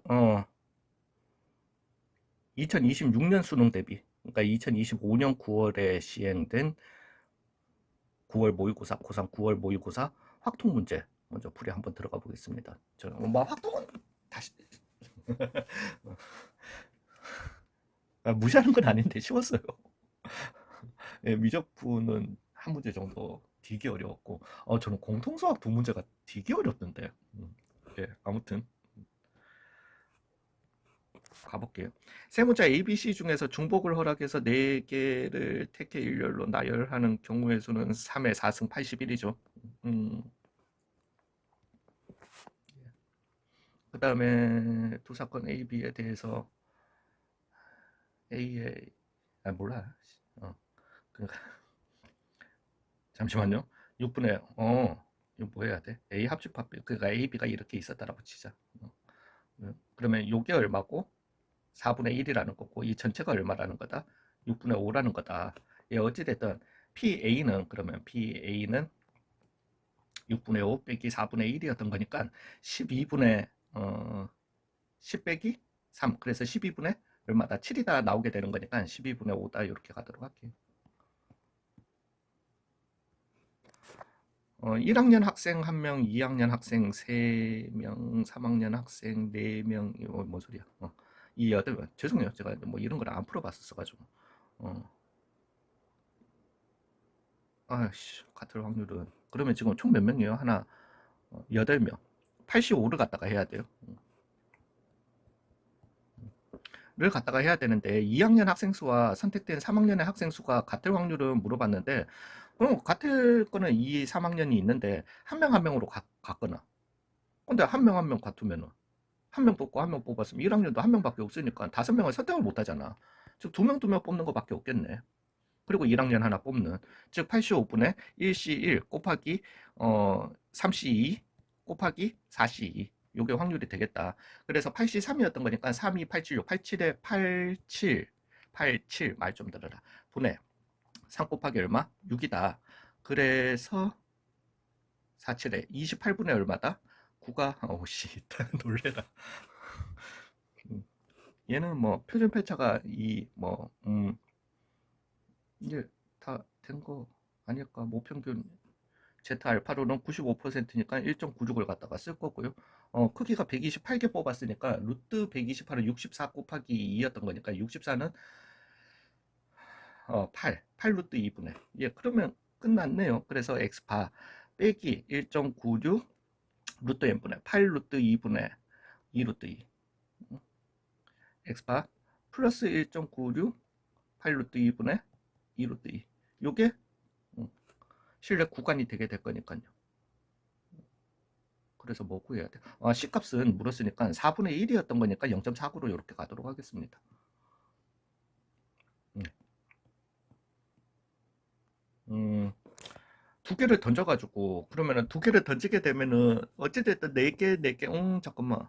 어, 2026년 수능 대비, 그러니까 2025년 9월에 시행된 9월 모의고사, 고3 9월 모의고사 확통 문제 먼저 풀이 한번 들어가 보겠습니다. 뭐 확통은 다시 무시하는 건 아닌데 쉬웠어요. 예, 미적분은 한 문제 정도 되게 어려웠고, 저는 공통수학 두 문제가 되게 어렵던데. 예, 아무튼 가볼게요. 세 문자 A, B, C 중에서 중복을 허락해서 4개를 택해 일렬로 나열하는 경우의 수는 3의 4승 81이죠. 그 다음에 두 사건 A, B에 대해서 A의 몰라. 그, 잠시만요. 6분의 이거 뭐 해야 돼? A 합집합 그러니까 A, B가 이렇게 있었다라고 치자. 그러면 요게 얼마고 4분의 1이라는 거고 이 전체가 얼마라는 거다? 6분의 5라는 거다. 예, 어찌됐든 PA는 그러면 PA는 6분의 5 빼기 4분의 1이었던 거니까 12분의 10 빼기 3 그래서 12분의 얼마다 7이다 나오게 되는 거니까 12분의 5다 이렇게 가도록 할게요. 1학년 학생 1명, 2학년 학생 3명, 3학년 학생 4명, 이거 뭔 소리야? 이 8명. 죄송해요. 제가 뭐 이런 걸 안 풀어봤었어가지고. 어, 아씨, 같을 확률은. 그러면 지금 총 몇 명이에요? 하나, 8명. 85를 갖다가 해야 돼요. 를 갖다가 해야 되는데 2학년 학생 수와 선택된 3학년의 학생 수가 같을 확률은 물어봤는데 그럼 같을 거는 이 3학년이 있는데 한 명 한 명으로 같거나 근데 한 명 한 명 같으면은 한 명 뽑고 한 명 뽑았으면 1학년도 한 명밖에 없으니까 5명을 선택을 못 하잖아. 즉 2명 2명 뽑는 것밖에 없겠네. 그리고 1학년 하나 뽑는 즉 85분의 1C1 곱하기 3C2 곱하기 4C2 요게 확률이 되겠다. 그래서 83이었던 거니까 32, 876, 87에 87, 87 말 좀 들어라. 분의 3 곱하기 얼마? 6이다. 그래서 47에 28분의 얼마다? 9가 오씨 놀래라. 얘는 뭐 표준 편차가 이제 다 된 거 아닐까? 모평균 제타 알파로는 95%니까 1.96을 갖다가 쓸 거고요. 크기가 128개 뽑았으니까 루트 128은 64 곱하기 2였던 거니까 64는 8 루트 2분의 예, 그러면 끝났네요. 그래서 x바 빼기 1.96 루트 n분의 8 루트 2분의 2 루트 2 x바 플러스 1.96 8 루트 2분의 2 루트 2 요게 실내 구간이 되게 될 거니까요. 그래서 뭐 구해야 돼? C값은 물었으니까 4분의 1이었던 거니까 0.49로 이렇게 가도록 하겠습니다. 음, 음, 두 개를 던져가지고 그러면은 두 개를 던지게 되면은 어찌됐든 네 개, 네 개, 잠깐만,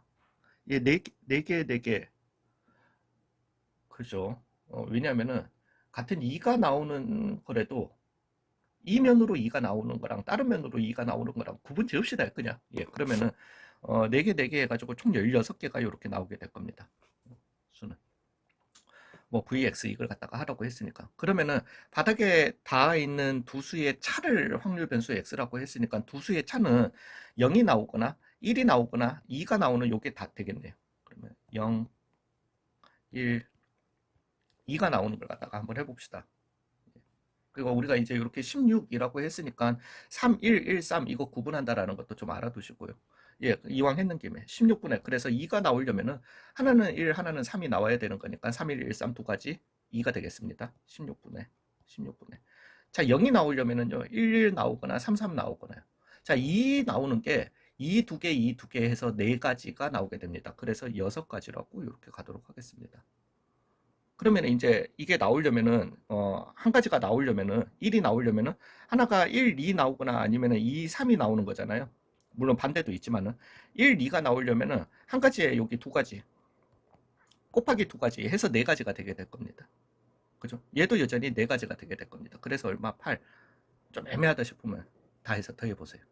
네 개, 네 개, 그죠? 왜냐하면은 같은 2가 나오는 거래도 이 면으로 2가 나오는 거랑 다른 면으로 2가 나오는 거랑 구분 지읍시다 그냥. 예, 그러면은 4개, 4개 해가지고 총 16개가 이렇게 나오게 될 겁니다. 수는. 뭐 VX 이걸 갖다가 하라고 했으니까 그러면은 바닥에 닿아 있는 두 수의 차를 확률 변수 X라고 했으니까 두 수의 차는 0이 나오거나 1이 나오거나 2가 나오는 요게 다 되겠네요. 그러면 0, 1, 2가 나오는 걸 갖다가 한번 해봅시다. 그리고 우리가 이제 이렇게 16이라고 했으니까 3, 1, 1, 3 이거 구분한다라는 것도 좀 알아두시고요. 예, 이왕 했는 김에 16분에 그래서 2가 나오려면은 하나는 1, 하나는 3이 나와야 되는 거니까 3, 1, 1, 3 두 가지 2가 되겠습니다. 16분에 16분에 자 0이 나오려면은요 1, 1 나오거나 3, 3 나오거나요. 자 2 나오는 게 이 두 개, 이 두 개 해서 네 가지가 나오게 됩니다. 그래서 6가지라고 이렇게 가도록 하겠습니다. 그러면 이제 이게 나오려면은 한 가지가 나오려면은 1이 나오려면은 하나가 1, 2 나오거나 아니면은 2, 3이 나오는 거잖아요. 물론 반대도 있지만은 1, 2가 나오려면은 한 가지에 여기 두 가지 곱하기 두 가지 해서 네 가지가 되게 될 겁니다. 그죠? 얘도 여전히 네 가지가 되게 될 겁니다. 그래서 얼마 8. 좀 애매하다 싶으면 다 해서 더해 보세요.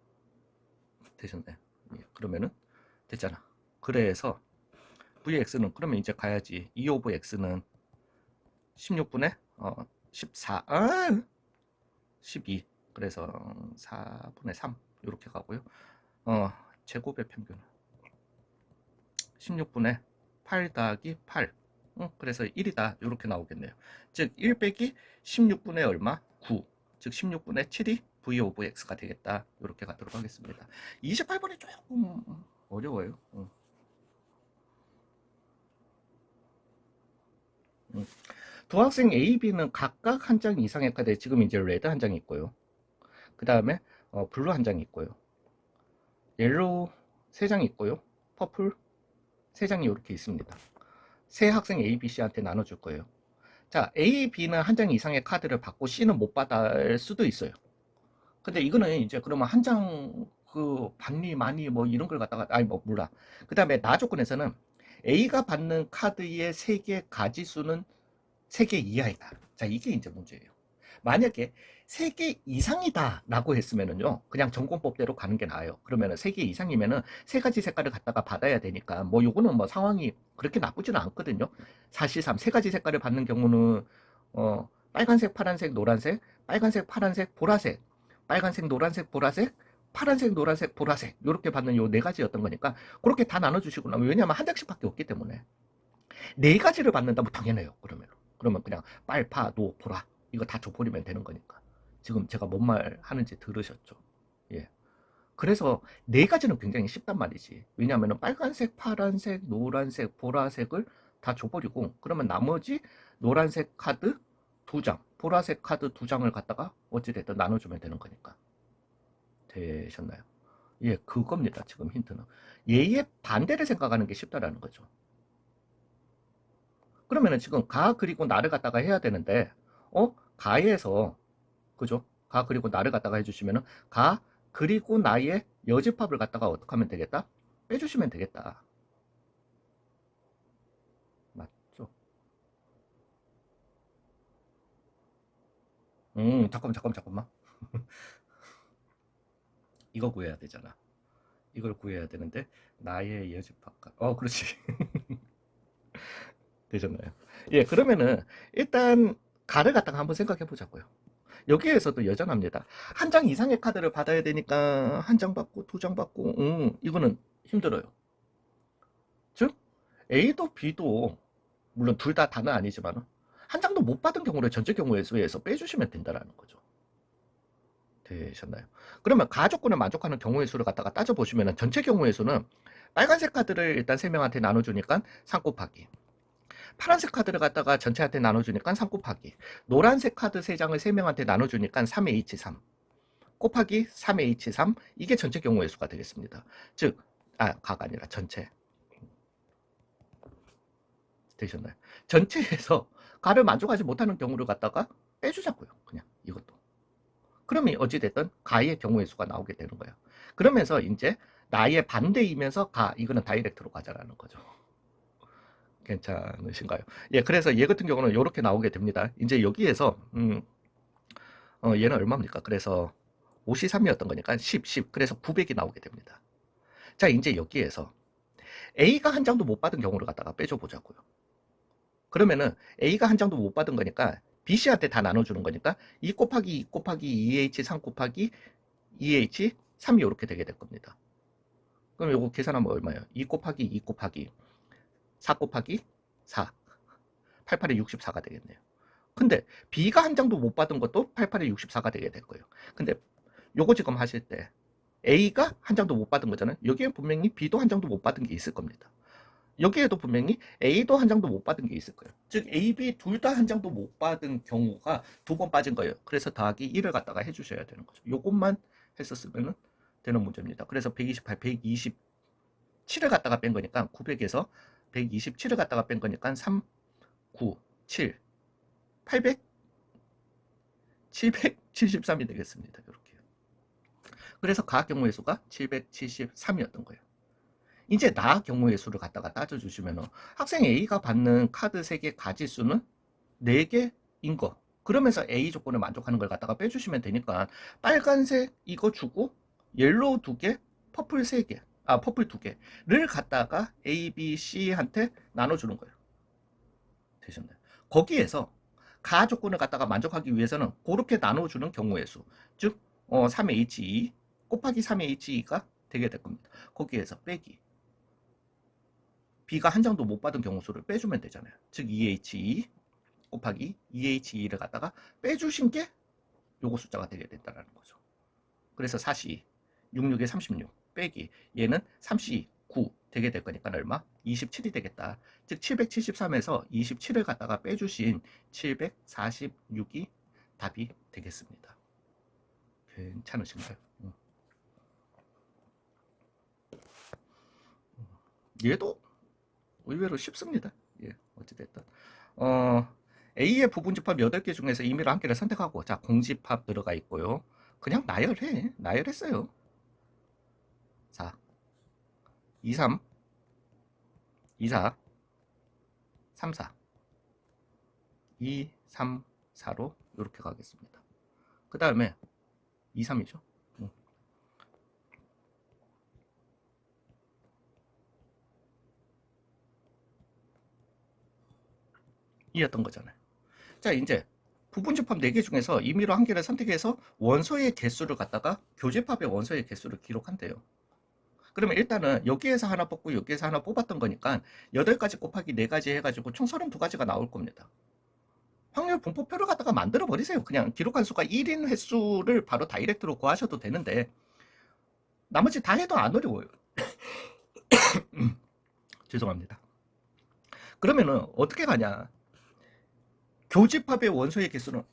되셨나요? 예, 그러면은 됐잖아. 그래서 VX는 그러면 이제 가야지. 2 오브 X는 16분의 14, 12. 그래서 4분의 3 이렇게 가고요. 제곱의 평균 16분의 8 더하기 8. 그래서 1이다. 이렇게 나오겠네요. 즉 1 빼기 16분의 얼마? 9. 즉 16분의 7이 V 오브 X가 되겠다. 이렇게 가도록 하겠습니다. 28번이 조금 어려워요. 두 학생 A, B는 각각 한 장 이상의 카드에 지금 이제 레드 한 장이 있고요. 그 다음에 블루 한 장이 있고요. 옐로우 3장이 있고요. 퍼플 3장이 이렇게 있습니다. 세 학생 A, B, C한테 나눠줄 거예요. 자, A, B는 한 장 이상의 카드를 받고 C는 못 받을 수도 있어요. 근데 이거는 이제 그러면 한 장 받니 많이 뭐 이런 걸 갖다가 아니 뭐 몰라. 그 다음에 나 조건에서는 A가 받는 카드의 세개 가지수는 3개 이하이다. 자, 이게 이제 문제예요. 만약에 3개 이상이다 라고 했으면은요, 그냥 전공법대로 가는 게 나아요. 그러면은 3개 이상이면은 3가지 색깔을 갖다가 받아야 되니까, 뭐 요거는 뭐 상황이 그렇게 나쁘지는 않거든요. 사실상 3가지 색깔을 받는 경우는, 빨간색, 파란색, 노란색, 빨간색, 파란색, 보라색, 빨간색, 노란색, 보라색, 파란색, 노란색, 보라색, 요렇게 받는 요 4가지였던 거니까, 그렇게 다 나눠주시고 나면, 왜냐면 한 장씩밖에 없기 때문에. 4가지를 받는다면 당연해요, 그러면 그냥 빨, 파, 노, 보라 이거 다 줘버리면 되는 거니까. 지금 제가 뭔 말 하는지 들으셨죠? 예. 그래서 4가지는 굉장히 쉽단 말이지. 왜냐하면 빨간색, 파란색, 노란색, 보라색을 다 줘버리고 그러면 나머지 노란색 카드 2장, 보라색 카드 2장을 갖다가 어찌됐든 나눠주면 되는 거니까. 되셨나요? 예, 그겁니다. 지금 힌트는. 얘의 반대를 생각하는 게 쉽다라는 거죠. 그러면은 지금 가 그리고 나를 갖다가 해야 되는데 가에서 그죠? 가 그리고 나를 갖다가 해주시면은 가 그리고 나의 여집합을 갖다가 어떻게 하면 되겠다? 빼주시면 되겠다. 맞죠? 잠깐만. 이거 구해야 되잖아. 이걸 구해야 되는데 나의 여집합과 그렇지. 되셨나요? 예, 그러면은 일단 가를 갖다가 한번 생각해 보자고요. 여기에서도 여전합니다. 한 장 이상의 카드를 받아야 되니까 한 장 받고 2장 받고 이거는 힘들어요. 즉 A도 B도 물론 둘 다 다는 아니지만 한 장도 못 받은 경우를 전체 경우의 수에서 빼주시면 된다는 거죠. 되셨나요? 그러면 가조건을 만족하는 경우의 수를 갖다가 따져보시면 전체 경우의 수는 빨간색 카드를 일단 3명한테 나눠주니까 3 곱하기 파란색 카드를 갖다가 전체한테 나눠주니까 3 곱하기 노란색 카드 3장을 3명한테 나눠주니까 3H3 곱하기 3H3 이게 전체 경우의 수가 되겠습니다. 즉 가가 아니라 전체. 되셨나요? 전체에서 가를 만족하지 못하는 경우를 갖다가 빼주자고요. 그냥 이것도. 그러면 어찌됐든 가의 경우의 수가 나오게 되는 거예요. 그러면서 이제 나의 반대이면서 가 이거는 다이렉트로 가자라는 거죠. 괜찮으신가요? 예, 그래서 얘 같은 경우는 이렇게 나오게 됩니다. 이제 여기에서 얘는 얼마입니까? 그래서 53이었던 거니까 10. 그래서 900이 나오게 됩니다. 자, 이제 여기에서 A가 한 장도 못 받은 경우를 갖다가 빼줘 보자고요. 그러면은 A가 한 장도 못 받은 거니까 BC한테 다 나눠주는 거니까 2 곱하기 2 곱하기 2H 3 곱하기 2H 3이 이렇게 되게 될 겁니다. 그럼 요거 계산하면 얼마예요? 2 곱하기 2 곱하기 4 곱하기 4 88에 64가 되겠네요. 근데 B가 한 장도 못 받은 것도 88에 64가 되게 될 거예요. 근데 요거 지금 하실 때 A가 한 장도 못 받은 거잖아요. 여기에 분명히 B도 한 장도 못 받은 게 있을 겁니다. 여기에도 분명히 A도 한 장도 못 받은 게 있을 거예요. 즉 A, B 둘 다 한 장도 못 받은 경우가 2번 빠진 거예요. 그래서 더하기 1을 갖다가 해주셔야 되는 거죠. 요것만 했었으면 되는 문제입니다. 그래서 128, 127을 갖다가 뺀 거니까 900에서 127을 갖다가 뺀 거니까 3, 9, 7, 800, 773이 되겠습니다. 이렇게. 그래서 가 경우의 수가 773이었던 거예요. 이제 나 경우의 수를 갖다가 따져주시면 학생 A가 받는 카드 3개 가지수는 4개인 거. 그러면서 A 조건을 만족하는 걸 갖다가 빼주시면 되니까 빨간색 이거 주고 옐로우 2개, 퍼플 3개. 퍼플 두 개를 갖다가 A, B, C한테 나눠주는 거예요. 되셨나요? 거기에서 가 조건을 갖다가 만족하기 위해서는 그렇게 나눠주는 경우의 수, 즉 3HE 곱하기 3HE가 되게 될 겁니다. 거기에서 빼기 B가 한 장도 못 받은 경우 수를 빼주면 되잖아요. 즉 2HE 곱하기 2HE를 갖다가 빼주신 게 요거 숫자가 되게 된다는 거죠. 그래서 4C 66에 36 빼기 얘는 3C 9 되게 될 거니까 얼마? 27이 되겠다. 즉 773에서 27을 갖다가 빼주신 746이 답이 되겠습니다. 괜찮으신가요? 얘도 의외로 쉽습니다. 예, 어찌됐든 A의 부분집합 8개 중에서 임의로 한 개를 선택하고, 자, 공집합 들어가 있고요. 그냥 나열해. 나열했어요. 4 2 3 2 4 3 4 2 3 4로 이렇게 가겠습니다. 그 다음에 2 3이죠. 이었던 거잖아요. 자, 이제 부분집합 4개 중에서 임의로 한 개를 선택해서 원소의 개수를 갖다가 교집합의 원소의 개수를 기록한대요. 그러면 일단은 여기에서 하나 뽑고 여기에서 하나 뽑았던 거니까 8가지 곱하기 4가지 해가지고 총 32가지가 나올 겁니다. 확률 분포표를 갖다가 만들어 버리세요. 그냥 기록한 수가 1인 횟수를 바로 다이렉트로 구하셔도 되는데 나머지 다 해도 안 어려워요. 죄송합니다. 그러면은 어떻게 가냐? 교집합의 원소의 개수는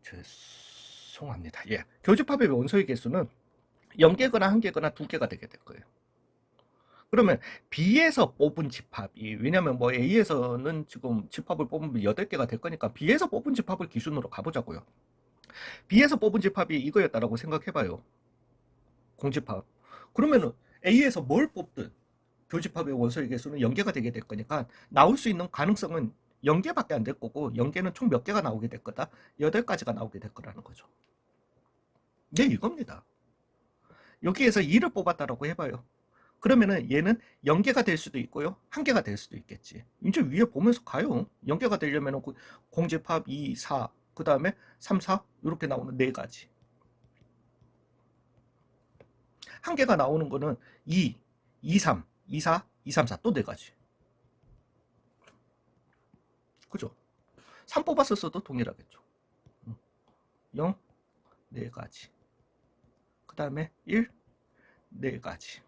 죄송합니다. 예. 교집합의 원소의 개수는 0개거나 1개거나 2개가 되게 될 거예요. 그러면 B에서 뽑은 집합이, 왜냐면 뭐 A에서는 지금 집합을 뽑으면 8개가 될 거니까 B에서 뽑은 집합을 기준으로 가보자고요. B에서 뽑은 집합이 이거였다라고 생각해봐요. 공집합. 그러면은 A에서 뭘 뽑든 교집합의 원소의 개수는 0개가 되게 될 거니까 나올 수 있는 가능성은 0개밖에 안 될 거고, 0개는 총 몇 개가 나오게 될 거다? 8가지가 나오게 될 거라는 거죠. 네, 이겁니다. 여기에서 2를 뽑았다라고 해봐요. 그러면은 얘는 0개가 될 수도 있고요, 1개가 될 수도 있겠지. 이제 위에 보면서 가요. 0개가 되려면 공집합 2, 4, 그 다음에 3, 4 이렇게 나오는 4가지. 1개가 나오는 거는 2, 2, 3, 2, 4, 2, 3, 4 또 4가지. 그죠? 3 뽑았었어도 동일하겠죠. 0, 4가지. 그 다음에 1, 4가지.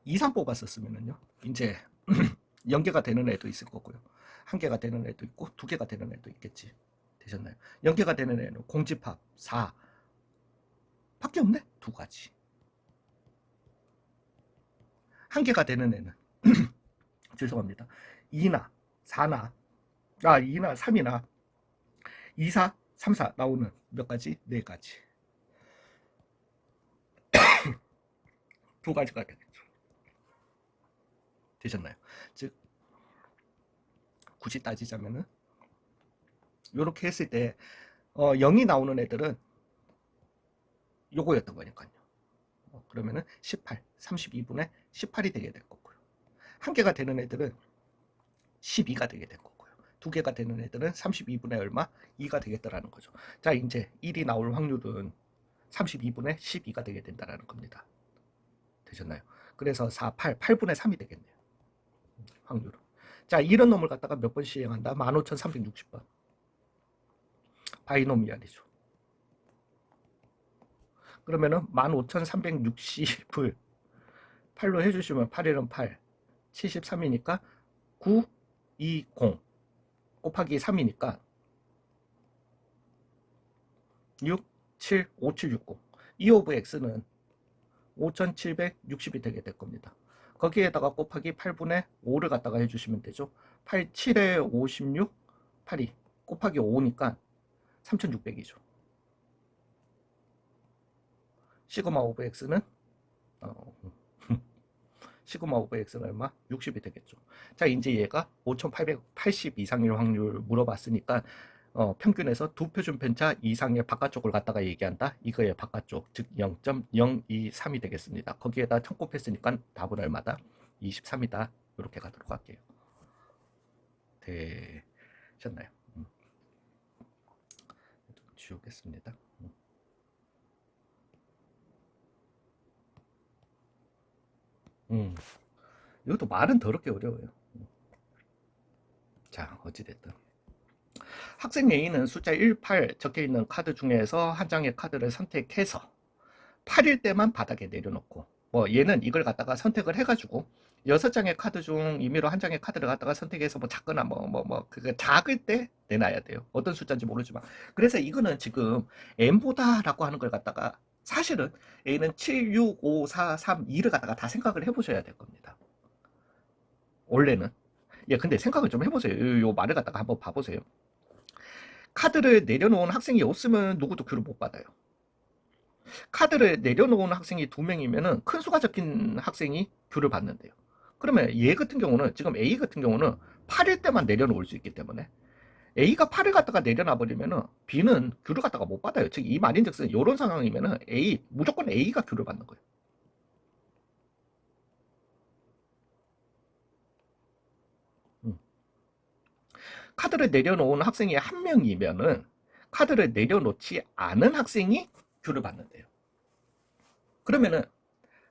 2, 3 뽑았었으면은요, 이제 0개가 되는 애도 있을 거고요, 1개가 되는 애도 있고 2개가 되는 애도 있겠지. 되셨나요? 0개가 되는 애는 공집합 4 밖에 없네. 2가지. 1개가 되는 애는 죄송합니다, 2나 4나 2나 3이나 2, 4, 3, 4 나오는 몇 가지? 4가지. 2가지가 되겠죠. 되셨나요? 즉 굳이 따지자면은 이렇게 했을 때 0이 나오는 애들은 요거였던 거니까요. 그러면은 18, 32분의 18이 되게 될 거고요. 1개가 되는 애들은 12가 되게 될 거고요. 2개가 되는 애들은 32분의 얼마? 2가 되겠다라는 거죠. 자, 이제 1이 나올 확률은 32분의 12가 되게 된다라는 겁니다. 되셨나요? 그래서 4, 8분의 3이 되겠네요. 확률은. 자, 이런 놈을 갖다가 몇 번 시행한다? 15,360번. 바이노미알이죠. 그러면은 15,360을 8로 해주시면 8일은 8, 73이니까 9, 2, 0 곱하기 3이니까 6, 7, 5, 7, 6, 0. E 오브 X는 5,760이 되게 될 겁니다. 거기에다가 곱하기 8분의 5를 갖다가 해주시면 되죠. 8, 7에 56, 8이 곱하기 5니까 3,600이죠. 시그마 오브 X는 시그마 오브 X는 얼마? 60이 되겠죠. 자, 이제 얘가 5,880 이상일 확률 물어봤으니까 평균에서 두 표준 편차 이상의 바깥쪽을 갖다가 얘기한다. 이거의 바깥쪽, 즉 0.023이 되겠습니다. 거기에다 1000 곱했으니까 답은 얼마다? 23이다. 이렇게 가도록 할게요. 되셨나요? 지우겠습니다. 이것도 말은 더럽게 어려워요. 자, 어찌됐든. 학생 A는 숫자 18 적혀있는 카드 중에서 한 장의 카드를 선택해서 8일 때만 바닥에 내려놓고, 뭐 얘는 이걸 갖다가 선택을 해가지고 6장의 카드 중 임의로 한 장의 카드를 갖다가 선택해서 뭐 작거나 그거 작을 때 내놔야 돼요. 어떤 숫자인지 모르지만. 그래서 이거는 지금 N보다 라고 하는 걸 갖다가 사실은 A는 7, 6, 5, 4, 3, 2를 갖다가 다 생각을 해보셔야 될 겁니다. 원래는. 예, 근데 생각을 좀 해보세요. 요 말을 갖다가 한번 봐보세요. 카드를 내려놓은 학생이 없으면 누구도 귤을 못 받아요. 카드를 내려놓은 학생이 2명이면은 큰 수가 적힌 학생이 귤을 받는데요. 그러면 얘 같은 경우는, 지금 A 같은 경우는 8일 때만 내려놓을 수 있기 때문에 A가 8을 갖다가 내려놔 버리면은 B는 귤을 갖다가 못 받아요. 즉 이 말인즉슨 이런 상황이면은 무조건 A가 귤을 받는 거예요. 카드를 내려놓은 학생이 한 명이면은 카드를 내려놓지 않은 학생이 귤을 받는데요. 그러면은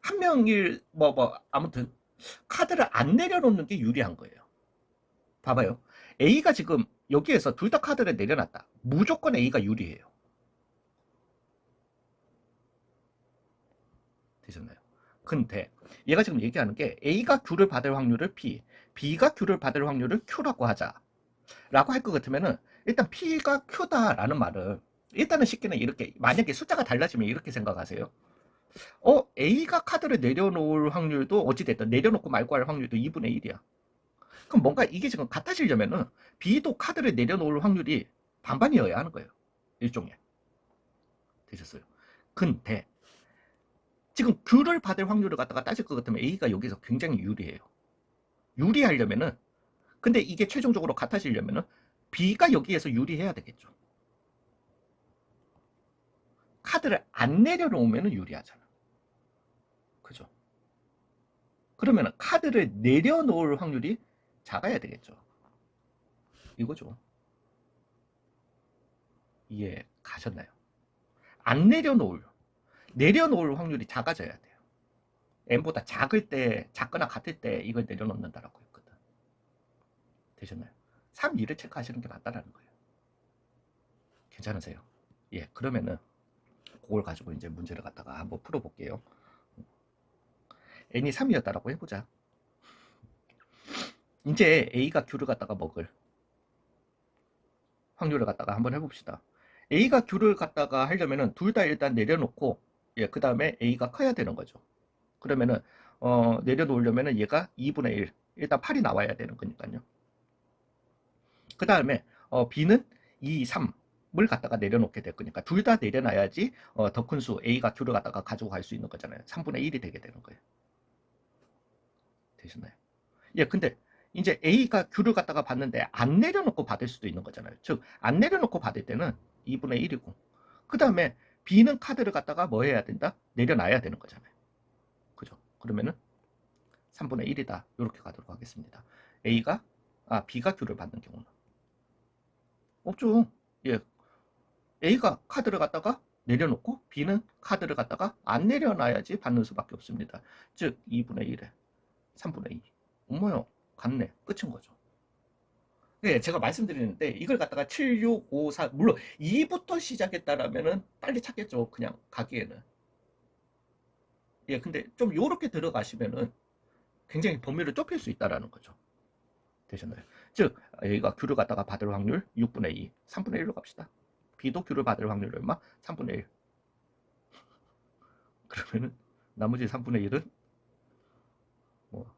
한 명일 아무튼 카드를 안 내려놓는 게 유리한 거예요. 봐봐요. A가 지금 여기에서 둘 다 카드를 내려놨다. 무조건 A가 유리해요. 되셨나요? 근데 얘가 지금 얘기하는 게 A가 Q를 받을 확률을 P, B가 Q를 받을 확률을 Q라고 하자. 라고 할 것 같으면은 일단 P가 Q다라는 말은 일단은 쉽게는 이렇게, 만약에 숫자가 달라지면 이렇게 생각하세요. A가 카드를 내려놓을 확률도 어찌됐든 내려놓고 말고 할 확률도 2분의 1이야. 그럼 뭔가 이게 지금 같아지려면은 B도 카드를 내려놓을 확률이 반반이어야 하는 거예요. 일종의. 되셨어요? 근데 지금 Q를 받을 확률을 갖다가 따질 것 같으면 A가 여기서 굉장히 유리해요. 유리하려면은, 근데 이게 최종적으로 같아지려면은 B가 여기에서 유리해야 되겠죠. 카드를 안 내려놓으면 유리하잖아. 그죠? 그러면 카드를 내려놓을 확률이 작아야 되겠죠. 이거죠. 이해 가셨나요? 안 내려놓을 확률이 작아져야 돼요. N보다 작을 때, 작거나 같을 때 이걸 내려놓는다라고 했거든. 되셨나요? 3, 2를 체크하시는 게 맞다라는 거예요. 괜찮으세요? 예, 그러면은 그걸 가지고 이제 문제를 갖다가 한번 풀어볼게요. N이 3이었다라고 해보자. 이제 A가 Q를 갖다가 먹을 확률을 갖다가 한번 해봅시다. A가 Q를 갖다가 하려면은 둘 다 일단 내려놓고, 예, 그 다음에 A가 커야 되는 거죠. 그러면은 내려놓으려면은 얘가 2분의 1, 일단 8이 나와야 되는 거니까요. 그 다음에 B는 2, 3을 갖다가 내려놓게 될 거니까 둘 다 내려놔야지 더 큰 수 A가 Q를 갖다가 가지고 갈 수 있는 거잖아요. 3분의 1이 되게 되는 거예요. 되셨나요? 예, 근데 이제 A가 Q를 갖다가 받는데 안 내려놓고 받을 수도 있는 거잖아요. 즉 안 내려놓고 받을 때는 2분의 1이고, 그 다음에 B는 카드를 갖다가 뭐 해야 된다? 내려놔야 되는 거잖아요. 그죠? 그러면은 3분의 1이다. 이렇게 가도록 하겠습니다. B가 Q를 받는 경우는 없죠. 예, A가 카드를 갖다가 내려놓고 B는 카드를 갖다가 안 내려놔야지 받는 수밖에 없습니다. 즉 2분의 1에 3분의 2. 어머요, 같네. 끝인 거죠. 예, 제가 말씀드리는데 이걸 갖다가 7, 6, 5, 4, 물론 2부터 시작했다라면은 빨리 찾겠죠. 그냥 가기에는. 예, 근데 좀 요렇게 들어가시면은 굉장히 범위를 좁힐 수 있다라는 거죠. 되셨나요? 즉 A가 Q를 갖다가 받을 확률 6분의 2, 3분의 1로 갑시다. B도 Q를 받을 확률 얼마? 3분의 1. 그러면은 나머지 3분의 1은 뭐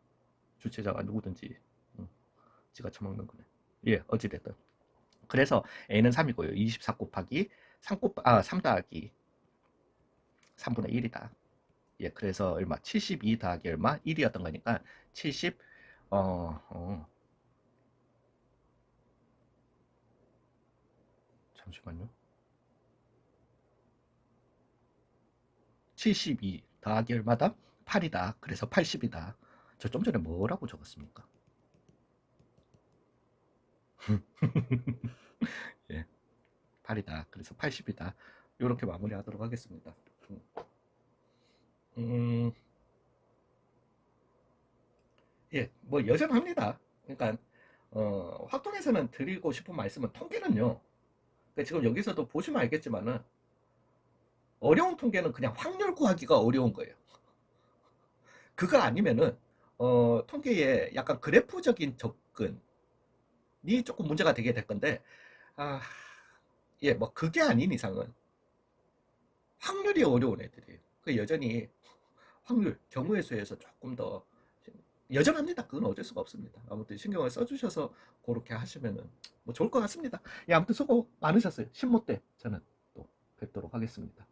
주체자가 누구든지 지가 처먹는 거네. 예, 어찌됐든. 그래서 A는 3이고요. 24 곱하기 3 더하기 3분의 1이다. 예, 그래서 얼마? 72 더하기 얼마? 1이었던 거니까 70, 잠시만요. 72 더하기 얼마다? 8이다. 그래서 80이다. 저 좀 전에 뭐라고 적었습니까? 예, 8이다. 그래서 80이다. 이렇게 마무리하도록 하겠습니다. 음, 예, 뭐 여전합니다. 그러니까 확통에서는 드리고 싶은 말씀은 통계는요. 그러니까 지금 여기서도 보시면 알겠지만은 어려운 통계는 그냥 확률 구하기가 어려운 거예요. 그거 아니면은 통계에 약간 그래프적인 접근이 조금 문제가 되게 될 건데 아, 예, 뭐 그게 아닌 이상은 확률이 어려운 애들이에요. 그 여전히 확률, 경우의 수에서 조금 더 여전합니다. 그건 어쩔 수가 없습니다. 아무튼 신경을 써주셔서 그렇게 하시면은 뭐 좋을 것 같습니다. 예, 아무튼 수고 많으셨어요. 신모 때 저는 또 뵙도록 하겠습니다.